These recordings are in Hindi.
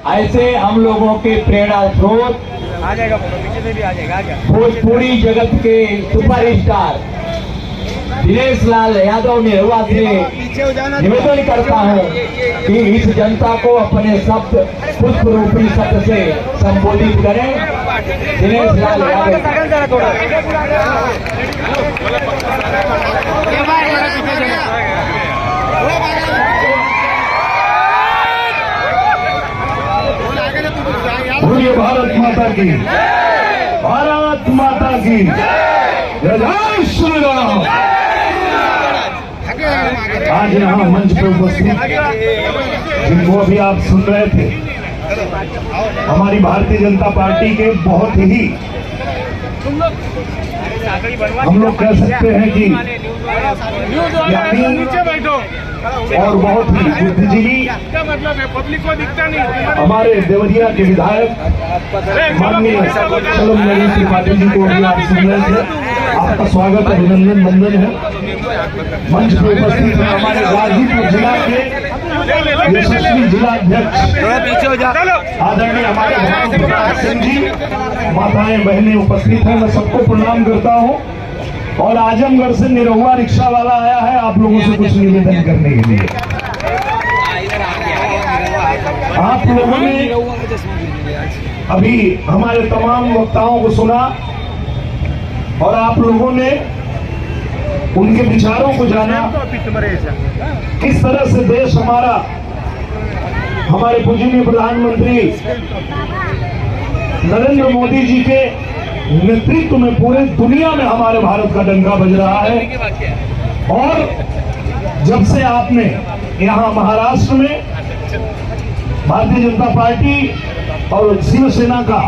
ऐसे हम लोगों के प्रेरणा स्रोत आ जाएगा, पीछे से भी आ जाएगा। भोजपुरी जगत के सुपरस्टार दिनेश लाल यादव निरहुआ से निवेदन करता हूं कि इस जनता को अपने शब्द पुष्प रूपी शब्द से संबोधित करें। दिनेश लाल यादव। बोलिए भारत माता की, भारत माता की जय श्री राम। आज यहाँ मंच पर उपस्थित जिनको अभी आप सुन रहे थे, हमारी भारतीय जनता पार्टी के बहुत ही, हम लोग कह सकते हैं कि और बहुत ही बुद्धिजीवी हमारे देवरिया के विधायक माननीय चलम नरेंद्र त्रिपाठी जी को भी आप सुन रहे थे। आपका स्वागत, अभिनंदन, वंदन है। मंच पर उपस्थित है हमारे गाजीपुर जिला के यशस्वी जिलाध्यक्ष आदरणीय हमारे प्रकाश सिंह जी, माताएं बहनें उपस्थित हैं, मैं सबको प्रणाम करता हूं। और आजमगढ़ से निरहुआ रिक्शा वाला आया है आप लोगों से कुछ निवेदन करने के लिए। आप लोगों ने अभी हमारे तमाम वक्ताओं को सुना और आप लोगों ने उनके विचारों को जाना, किस तरह से देश हमारा, हमारे पूजनीय प्रधानमंत्री नरेंद्र मोदी जी के नेतृत्व में पूरे दुनिया में हमारे भारत का डंका बज रहा है। और जब से आपने यहाँ महाराष्ट्र में भारतीय जनता पार्टी और शिवसेना का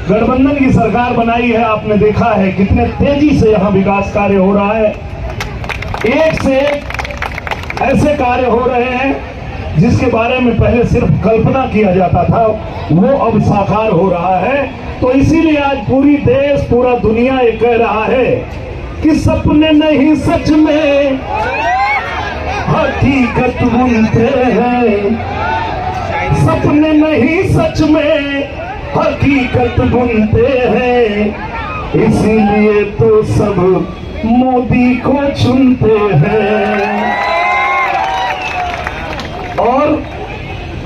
गठबंधन की सरकार बनाई है, आपने देखा है कितने तेजी से यहाँ विकास कार्य हो रहा है। एक से एक ऐसे कार्य हो रहे हैं जिसके बारे में पहले सिर्फ कल्पना किया जाता था, वो अब साकार हो रहा है। तो इसीलिए आज पूरी देश, पूरा दुनिया ये कह रहा है कि सपने नहीं सच में हकीकत बनते हैं, सपने नहीं सच में हकीकत बनते हैं, इसीलिए तो सब मोदी को चुनते हैं। और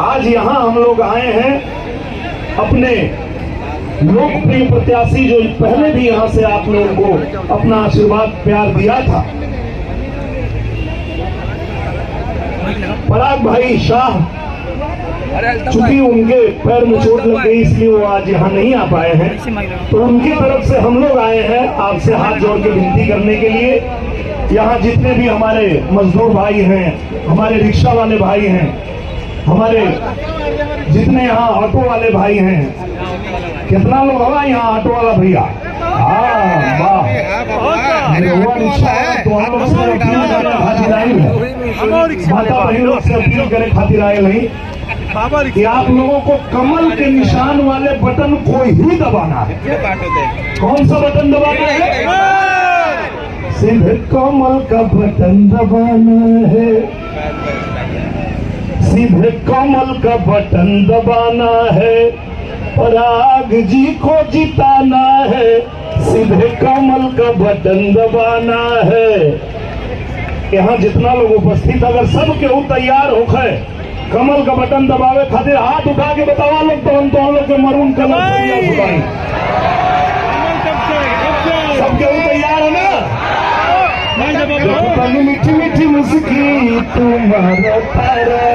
आज यहां हम लोग आए हैं अपने लोकप्रिय प्रत्याशी, जो पहले भी यहां से आप लोगों को अपना आशीर्वाद प्यार दिया था, पराग भाई शाह, चूंकि उनके पैर में चोट लग गई इसलिए वो आज यहाँ नहीं आ पाए हैं, तो उनकी तरफ से हम लोग आए हैं आपसे हाथ जोड़ के विनती करने के लिए। यहाँ जितने भी हमारे मजदूर भाई हैं, हमारे रिक्शा वाले भाई हैं, हमारे जितने यहाँ ऑटो वाले भाई हैं, कितना लोग होगा यहाँ ऑटो वाला भैया? हाँ, वाह, माता बहनों से अपील करें खातिर आए नहीं कि आप लोगों को कमल के निशान वाले बटन को ही दबाना है। कौन सा बटन दबाना है? सीधे कमल का बटन दबाना है, सीधे कमल का बटन दबाना है, पराग जी को जिताना है, सीधे कमल का बटन दबाना है। यहाँ जितना लोग उपस्थित, अगर सब केहू तैयार होकर कमल का बटन दबावे खातिर हाथ उठा के बतावा लोग, तो हम लोग के मरून कलर सब केहू तैयार है ना? मीठी मीठी मुस्की तुम्हारा